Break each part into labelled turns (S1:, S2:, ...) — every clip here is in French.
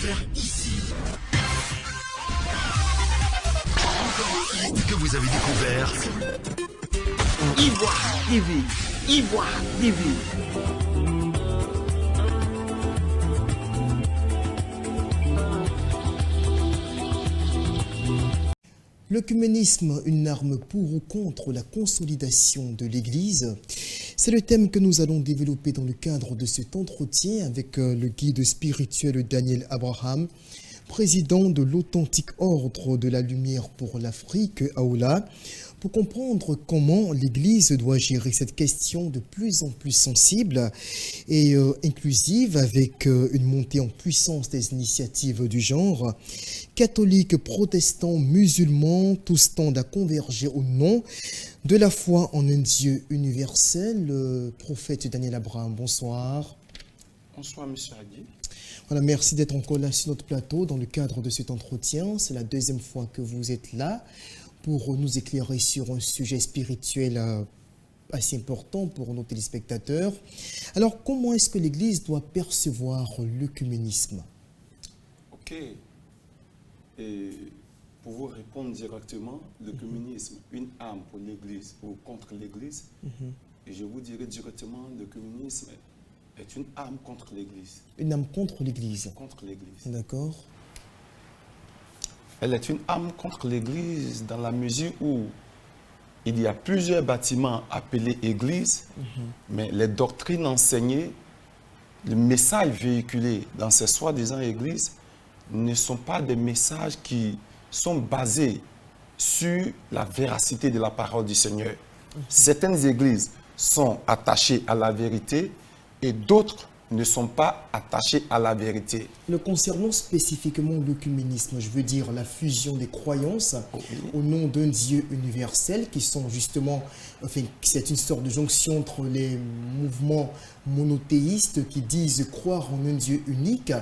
S1: faire ici. Encore un hit que vous avez découvert. Ivoire TV. Ivoire TV.
S2: L'œcuménisme, une arme pour ou contre la consolidation de l'Église. C'est le thème que nous allons développer dans le cadre de cet entretien avec le guide spirituel Daniel Abraham, président de l'Authentique Ordre de la Lumière pour l'Afrique, AOLA, pour comprendre comment l'Église doit gérer cette question de plus en plus sensible et inclusive, avec une montée en puissance des initiatives du genre. Catholiques, protestants, musulmans, tous tendent à converger au nom de la foi en un Dieu universel. Le prophète Daniel Abraham, bonsoir.
S3: Bonsoir, monsieur Adi.
S2: Voilà, merci d'être encore là sur notre plateau dans le cadre de cet entretien. C'est la deuxième fois que vous êtes là pour nous éclairer sur un sujet spirituel assez important pour nos téléspectateurs. Alors, comment est-ce que l'Église doit percevoir l'œcuménisme?
S3: Ok. Et pour vous répondre directement, l'œcuménisme, une arme pour l'Église ou contre l'Église, et je vous dirai directement, l'œcuménisme est une arme contre l'Église.
S2: Une arme contre l'Église.
S3: Contre l'Église.
S2: D'accord.
S3: Elle est une arme contre l'Église dans la mesure où il y a plusieurs bâtiments appelés Église, mais les doctrines enseignées, le message véhiculé dans ces soi-disant Églises ne sont pas des messages qui sont basés sur la véracité de la parole du Seigneur. Certaines Églises sont attachées à la vérité et d'autres ne sont pas attachés à la vérité.
S2: Le concernant spécifiquement l'œcuménisme, je veux dire la fusion des croyances au nom d'un Dieu universel qui sont justement, enfin, c'est une sorte de jonction entre les mouvements monothéistes qui disent croire en un Dieu unique.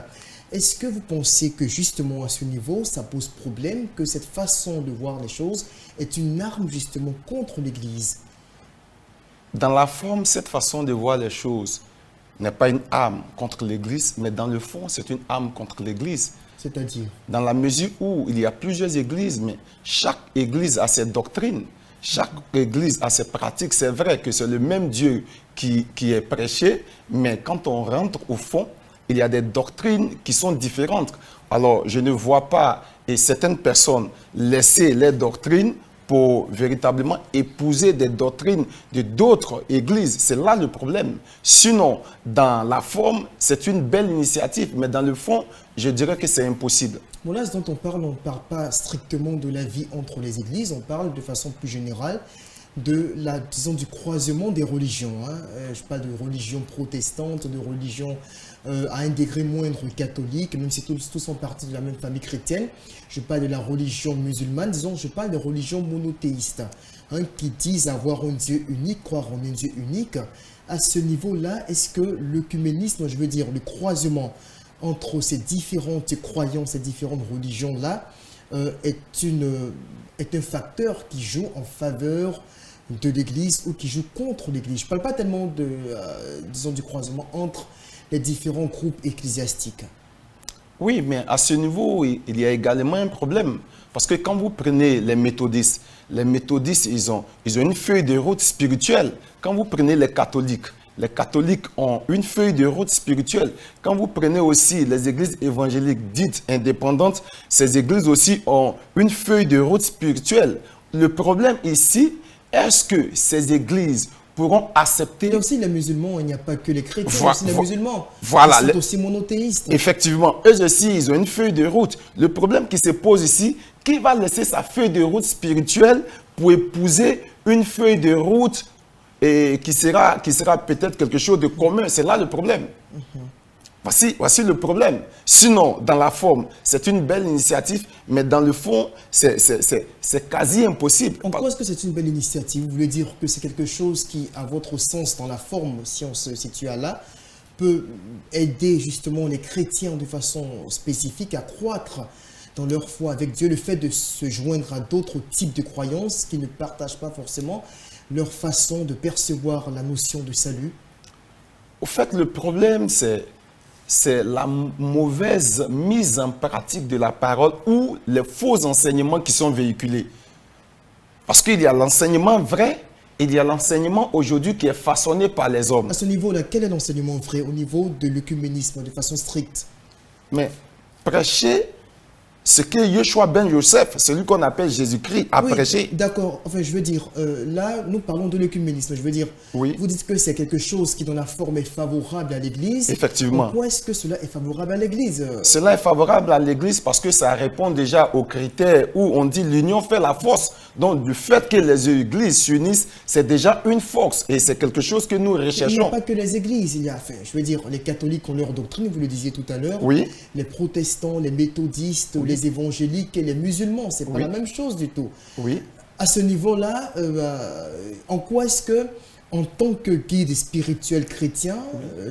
S2: Est-ce que vous pensez que justement à ce niveau, ça pose problème, que cette façon de voir les choses est une arme justement contre l'Église?
S3: Dans la forme, cette façon de voir les choses n'est pas une arme contre l'Église, mais dans le fond, c'est une arme contre l'Église.
S2: C'est-à-dire?
S3: Dans la mesure où il y a plusieurs églises, mais chaque église a ses doctrines, chaque église a ses pratiques. C'est vrai que c'est le même Dieu qui est prêché, mais quand on rentre au fond, il y a des doctrines qui sont différentes. Alors, je ne vois pas, et certaines personnes, laisser les doctrines pour véritablement épouser des doctrines de d'autres églises. C'est là le problème. Sinon, dans la forme, c'est une belle initiative, mais dans le fond, je dirais que c'est impossible.
S2: Bon, là, ce dont on ne parle pas strictement de la vie entre les églises, on parle de façon plus générale de disons, du croisement des religions. Je parle de religion protestante, de religion à un degré moindre catholique, même si tous sont partis de la même famille chrétienne. Je parle de la religion musulmane, disons, je parle de religion monothéiste, qui disent avoir un Dieu unique, croire en un Dieu unique. À ce niveau-là, est-ce que l'œcuménisme, je veux dire le croisement entre ces différentes croyances, ces différentes religions-là, est un facteur qui joue en faveur de l'Église ou qui joue contre l'Église? Je ne parle pas tellement disons, du croisement entre les différents groupes ecclésiastiques.
S3: Oui, mais à ce niveau, il y a également un problème. Parce que quand vous prenez les méthodistes, ils ont une feuille de route spirituelle. Quand vous prenez les catholiques ont une feuille de route spirituelle. Quand vous prenez aussi les églises évangéliques dites indépendantes, ces églises aussi ont une feuille de route spirituelle. Le problème ici, est-ce que ces églises pourront accepter...
S2: Il y a aussi les musulmans, il n'y a pas que les chrétiens, il y a aussi les musulmans.
S3: Voilà.
S2: Ils sont aussi monothéistes.
S3: Effectivement, eux aussi, ils ont une feuille de route. Le problème qui se pose ici, qui va laisser sa feuille de route spirituelle pour épouser une feuille de route et qui sera peut-être quelque chose de commun? C'est là le problème. Voici le problème. Sinon, dans la forme, c'est une belle initiative, mais dans le fond, c'est quasi impossible.
S2: En quoi est-ce que c'est une belle initiative? Vous voulez dire que c'est quelque chose qui, à votre sens, dans la forme, si on se situe là, peut aider justement les chrétiens de façon spécifique à croître dans leur foi avec Dieu, le fait de se joindre à d'autres types de croyances qui ne partagent pas forcément leur façon de percevoir la notion de salut?
S3: Au fait, le problème, c'est la mauvaise mise en pratique de la parole ou les faux enseignements qui sont véhiculés. Parce qu'il y a l'enseignement vrai, il y a l'enseignement aujourd'hui qui est façonné par les hommes.
S2: À ce niveau-là, quel est l'enseignement vrai au niveau de l'œcuménisme de façon stricte?
S3: Mais prêcher ce que Yeshua ben Yosef, celui qu'on appelle Jésus-Christ, a
S2: Oui,
S3: prêché.
S2: d'accord. Enfin, je veux dire, là, nous parlons de l'œcuménisme. Je veux dire,
S3: Oui.
S2: vous dites que c'est quelque chose qui, dans la forme, est favorable à l'Église.
S3: Effectivement.
S2: Pourquoi est-ce que cela est favorable à l'Église?
S3: Cela est favorable à l'Église parce que ça répond déjà aux critères où on dit l'union fait la force. Donc, du fait que les églises s'unissent, c'est déjà une force et c'est quelque chose que nous
S2: Il n'y a
S3: recherchons.
S2: pas que les églises, il y a, enfin, je veux dire, les catholiques ont leur doctrine, vous le disiez tout à l'heure.
S3: Oui.
S2: Les protestants, les méthodistes, les évangéliques et les musulmans, c'est pas
S3: Oui.
S2: la même chose du tout.
S3: Oui.
S2: À ce niveau-là, en quoi est-ce que, en tant que guide spirituel chrétien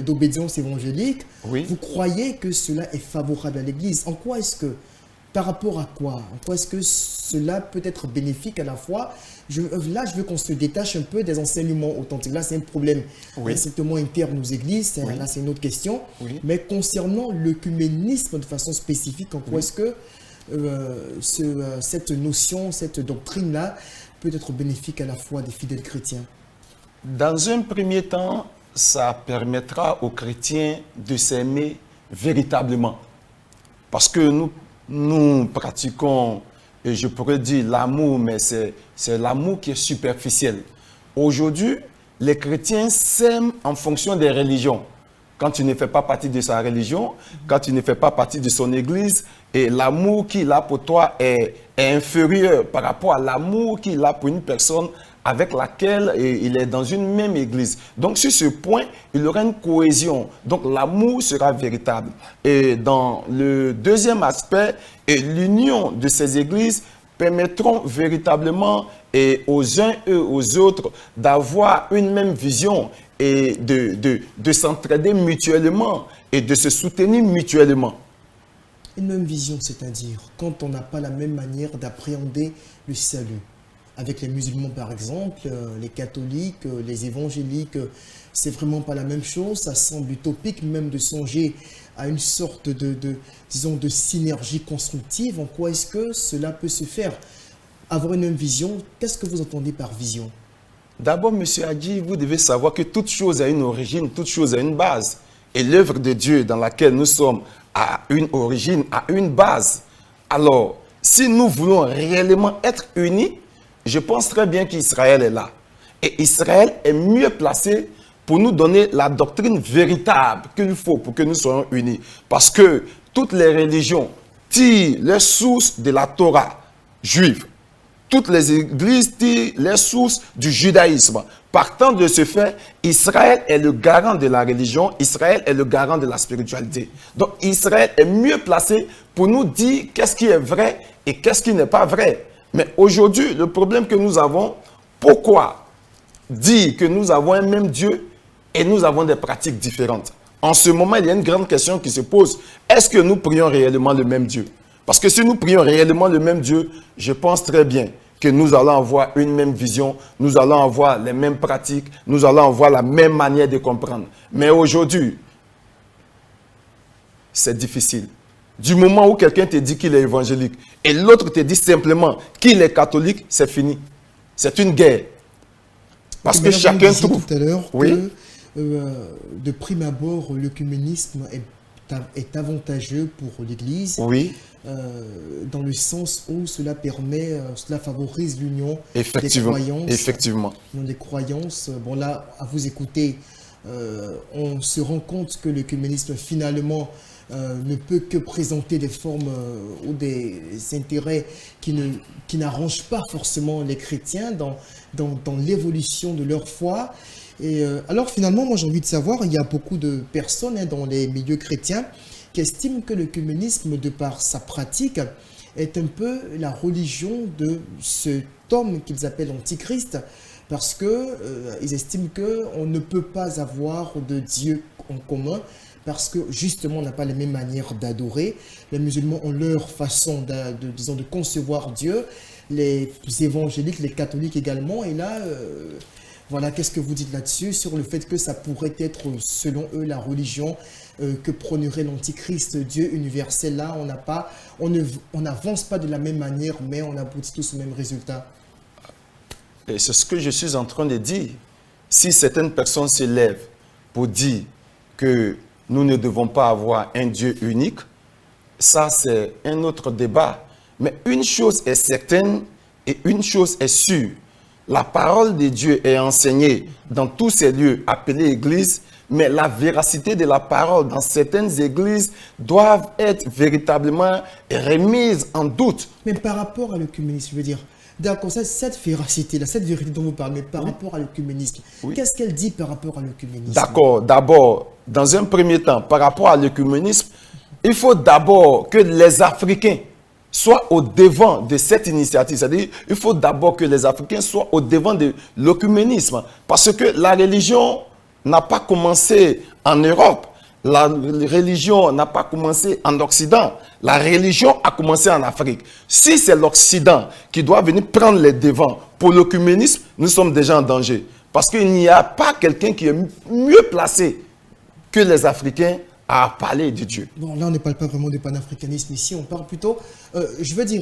S2: d'obédience évangélique,
S3: Oui.
S2: vous croyez que cela est favorable à l'Église? En quoi est-ce que, par rapport à quoi? En quoi est-ce que cela peut être bénéfique à la fois? Là, je veux qu'on se détache un peu des enseignements authentiques. Là, c'est un problème
S3: Oui.
S2: strictement interne aux églises.
S3: Oui.
S2: Là, c'est une autre question.
S3: Oui.
S2: Mais concernant l'œcuménisme de façon spécifique, en quoi est-ce que cette notion, cette doctrine-là peut être bénéfique à la fois des fidèles chrétiens?
S3: Dans un premier temps, ça permettra aux chrétiens de s'aimer véritablement. Parce que nous pratiquons, et je pourrais dire l'amour, mais c'est l'amour qui est superficiel. Aujourd'hui, les chrétiens s'aiment en fonction des religions. Quand tu ne fais pas partie de sa religion, quand tu ne fais pas partie de son église, et l'amour qu'il a pour toi est inférieur par rapport à l'amour qu'il a pour une personne avec laquelle il est dans une même église. Donc, sur ce point, il y aura une cohésion. Donc, l'amour sera véritable. Et dans le deuxième aspect, l'union de ces églises permettront véritablement aux uns et aux autres d'avoir une même vision et de s'entraider mutuellement et de se soutenir mutuellement.
S2: Une même vision, c'est-à-dire quand on n'a pas la même manière d'appréhender le salut. Avec les musulmans, par exemple, les catholiques, les évangéliques, c'est vraiment pas la même chose. Ça semble utopique même de songer à une sorte disons, de synergie constructive. En quoi est-ce que cela peut se faire? Avoir une même vision, qu'est-ce que vous entendez par vision?
S3: D'abord, M. Hadji, vous devez savoir que toute chose a une origine, toute chose a une base. Et l'œuvre de Dieu dans laquelle nous sommes a une origine, a une base. Alors, si nous voulons réellement être unis, je pense très bien qu'Israël est là. Et Israël est mieux placé pour nous donner la doctrine véritable qu'il faut pour que nous soyons unis. Parce que toutes les religions tirent leurs sources de la Torah juive. Toutes les églises tirent les sources du judaïsme. Partant de ce fait, Israël est le garant de la religion, Israël est le garant de la spiritualité. Donc Israël est mieux placé pour nous dire qu'est-ce qui est vrai et qu'est-ce qui n'est pas vrai. Mais aujourd'hui, le problème que nous avons, pourquoi dire que nous avons un même Dieu et nous avons des pratiques différentes? En ce moment, il y a une grande question qui se pose. Est-ce que nous prions réellement le même Dieu? Parce que si nous prions réellement le même Dieu, je pense très bien que nous allons avoir une même vision, nous allons avoir les mêmes pratiques, nous allons avoir la même manière de comprendre. Mais aujourd'hui, c'est difficile. Du moment où quelqu'un te dit qu'il est évangélique et l'autre te dit simplement qu'il est catholique, c'est fini. C'est une guerre. Parce que chacun trouve...
S2: tout à l'heure
S3: Oui.
S2: que de prime abord, l'œcuménisme est avantageux pour l'Église.
S3: Oui.
S2: Dans le sens où cela permet, cela favorise l'union des
S3: Effectivement.
S2: croyances.
S3: Effectivement.
S2: L'union des croyances. Bon là, à vous écouter, on se rend compte que l'œcuménisme finalement ne peut que présenter des formes ou des intérêts qui n'arrangent pas forcément les chrétiens dans l'évolution de leur foi. Et alors finalement, moi j'ai envie de savoir, il y a beaucoup de personnes dans les milieux chrétiens qui estiment que l'œcuménisme, de par sa pratique, est un peu la religion de cet homme qu'ils appellent Antichrist, parce qu'ils estiment qu'on ne peut pas avoir de Dieu en commun, parce que justement on n'a pas les mêmes manières d'adorer. Les musulmans ont leur façon disons, de concevoir Dieu, les évangéliques, les catholiques également, et là... voilà, qu'est-ce que vous dites là-dessus, sur le fait que ça pourrait être, selon eux, la religion que prônerait l'Antichrist, Dieu universel. Là, on n'avance pas de la même manière, mais on aboutit tous au même résultat.
S3: Et c'est ce que je suis en train de dire. Si certaines personnes se lèvent pour dire que nous ne devons pas avoir un Dieu unique, ça c'est un autre débat. Mais une chose est certaine et une chose est sûre. La parole de Dieu est enseignée dans tous ces lieux appelés églises, mais la véracité de la parole dans certaines églises doivent être véritablement remises en doute.
S2: Mais par rapport à l'œcuménisme, je veux dire, d'accord, cette véracité-là, cette vérité dont vous parlez, par rapport à l'œcuménisme, qu'est-ce qu'elle dit par rapport à l'œcuménisme?
S3: D'accord, d'abord, dans un premier temps, par rapport à l'œcuménisme, il faut d'abord que les Africains soient au devant de cette initiative. C'est-à-dire, il faut d'abord que les Africains soient au devant de l'œcuménisme. Parce que la religion n'a pas commencé en Europe. La religion n'a pas commencé en Occident. La religion a commencé en Afrique. Si c'est l'Occident qui doit venir prendre les devants pour l'œcuménisme, nous sommes déjà en danger. Parce qu'il n'y a pas quelqu'un qui est mieux placé que les Africains à parler de Dieu.
S2: Bon, là, on ne parle pas vraiment de panafricanisme ici. On parle plutôt, je veux dire,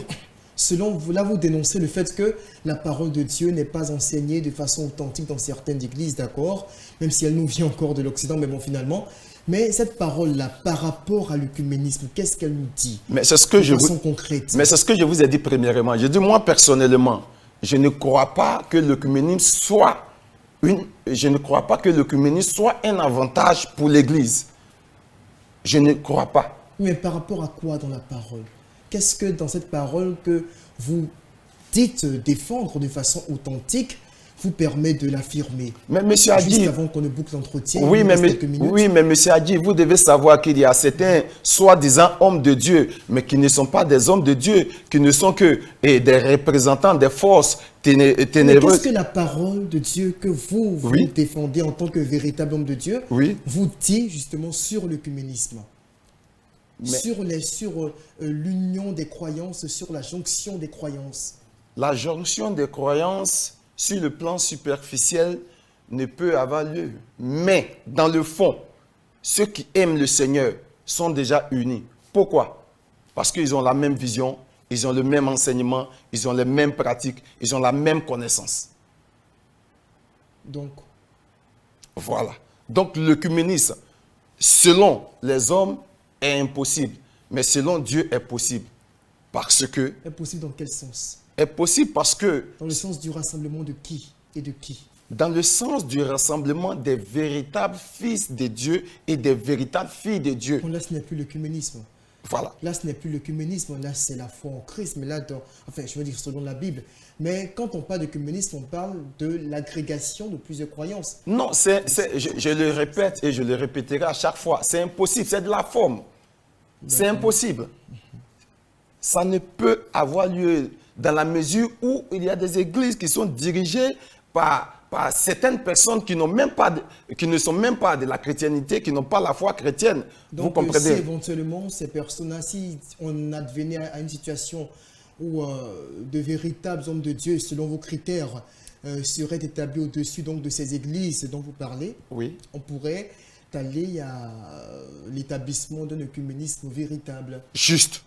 S2: selon vous, là, vous dénoncez le fait que la parole de Dieu n'est pas enseignée de façon authentique dans certaines églises, d'accord? Même si elle nous vient encore de l'Occident, mais bon, finalement. Mais cette parole-là, par rapport à l'œcuménisme, qu'est-ce qu'elle nous dit?
S3: Mais c'est ce que
S2: de façon concrète.
S3: Mais c'est ce que je vous ai dit premièrement. Je dis, moi, personnellement, je ne crois pas que l'œcuménisme soit un avantage pour l'Église. Je ne crois pas.
S2: Mais par rapport à quoi dans la parole? Qu'est-ce que dans cette parole que vous dites défendre de façon authentique vous permet de l'affirmer?
S3: Mais monsieur a
S2: Juste
S3: dit...
S2: avant qu'on ne boucle l'entretien,
S3: oui, mais monsieur a dit, vous devez savoir qu'il y a certains soi-disant hommes de Dieu, mais qui ne sont pas des hommes de Dieu, qui ne sont que des représentants des forces ténébreuses.
S2: Qu'est-ce que la parole de Dieu que vous défendez en tant que véritable homme de Dieu vous dit justement sur l'œcuménisme? Sur l'union des croyances, sur la jonction des croyances.
S3: La jonction des croyances, sur le plan superficiel, ne peut avoir lieu. Mais dans le fond, ceux qui aiment le Seigneur sont déjà unis. Pourquoi? Parce qu'ils ont la même vision, ils ont le même enseignement, ils ont les mêmes pratiques, ils ont la même connaissance.
S2: Donc?
S3: Voilà. Donc l'œcuménisme, selon les hommes, est impossible. Mais selon Dieu, est possible. Parce que...
S2: Est possible dans quel sens?
S3: Est possible parce que...
S2: Dans le sens du rassemblement de qui et de qui?
S3: Dans le sens du rassemblement des véritables fils de Dieu et des véritables filles de Dieu.
S2: Bon, là, ce n'est plus l'œcuménisme.
S3: Voilà.
S2: Là, ce n'est plus l'œcuménisme, là, c'est la foi en Christ. Mais là, enfin, je veux dire selon la Bible. Mais quand on parle d'œcuménisme, on parle de l'agrégation de plusieurs croyances.
S3: Non, je le répète et je le répéterai à chaque fois. C'est impossible, c'est de la forme. C'est impossible. Ça ne peut avoir lieu dans la mesure où il y a des églises qui sont dirigées par certaines personnes qui ne sont même pas de la chrétiennité, qui n'ont pas la foi chrétienne.
S2: Donc,
S3: vous comprenez?
S2: si éventuellement ces personnes-là, si on advenait à une situation où de véritables hommes de Dieu, selon vos critères, seraient établis au-dessus donc de ces églises dont vous parlez, on pourrait aller à l'établissement d'un œcuménisme véritable.
S3: Juste.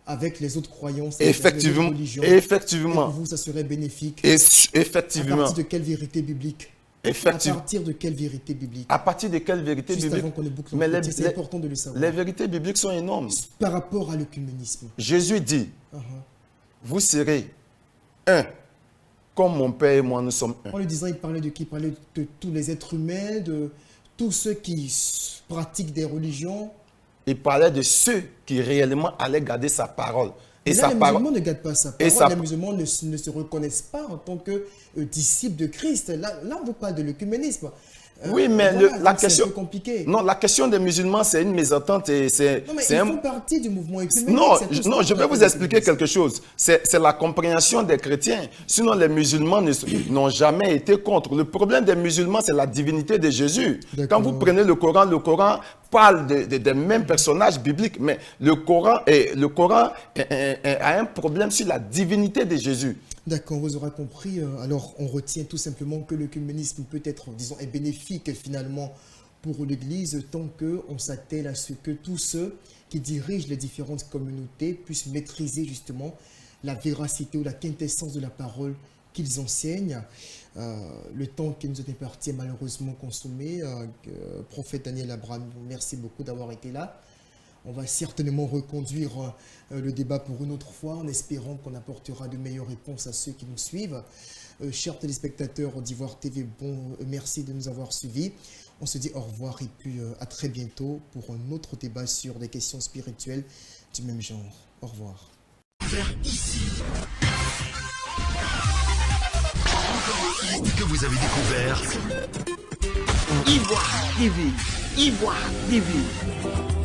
S2: Avec les autres croyances,
S3: effectivement,
S2: les autres religions.
S3: Effectivement.
S2: Et pour vous, ça serait bénéfique.
S3: Effectivement.
S2: À partir de quelle vérité biblique?
S3: Effectivement.
S2: À partir de quelle vérité biblique?
S3: À partir de quelle vérité
S2: Juste
S3: biblique?
S2: avant qu'on ne boucle l'entretien, c'est important de le savoir.
S3: Les vérités bibliques sont énormes.
S2: Par rapport à l'œcuménisme.
S3: Jésus dit, vous serez un, comme mon Père et moi nous sommes un.
S2: En le disant, il parlait de qui? Il parlait de tous les êtres humains, de tous ceux qui pratiquent des religions.
S3: Il parlait de ceux qui réellement allaient garder sa parole.
S2: Et là, les musulmans ne gardent pas sa parole. Les musulmans ne se reconnaissent pas en tant que disciples de Christ. Là, on vous parle de l'œcuménisme.
S3: Oui, mais
S2: voilà,
S3: la question...
S2: C'est un peu compliqué.
S3: Non, la question des musulmans, c'est une mésentente et c'est...
S2: Non, mais ils font partie du mouvement œcuménique.
S3: Non, je vais vous expliquer quelque chose. C'est la compréhension des chrétiens. Sinon, les musulmans n'ont jamais été contre. Le problème des musulmans, c'est la divinité de Jésus. Quand vous prenez le Coran parle des mêmes personnages bibliques, mais le Coran a un problème sur la divinité de Jésus.
S2: D'accord, vous aurez compris. Alors, on retient tout simplement que l'œcuménisme peut être, disons, est bénéfique finalement pour l'Église tant qu'on s'attelle à ce que tous ceux qui dirigent les différentes communautés puissent maîtriser justement la véracité ou la quintessence de la parole qu'ils enseignent. Le temps qui nous est imparti est malheureusement consommé. Prophète Daniel Abraham, merci beaucoup d'avoir été là. On va certainement reconduire le débat pour une autre fois en espérant qu'on apportera de meilleures réponses à ceux qui nous suivent. Chers téléspectateurs d'Ivoire TV, merci de nous avoir suivis. On se dit au revoir et puis à très bientôt pour un autre débat sur des questions spirituelles du même genre. Au revoir.
S1: Que vous avez découvert
S4: Ivoire TV. Ivoire TV.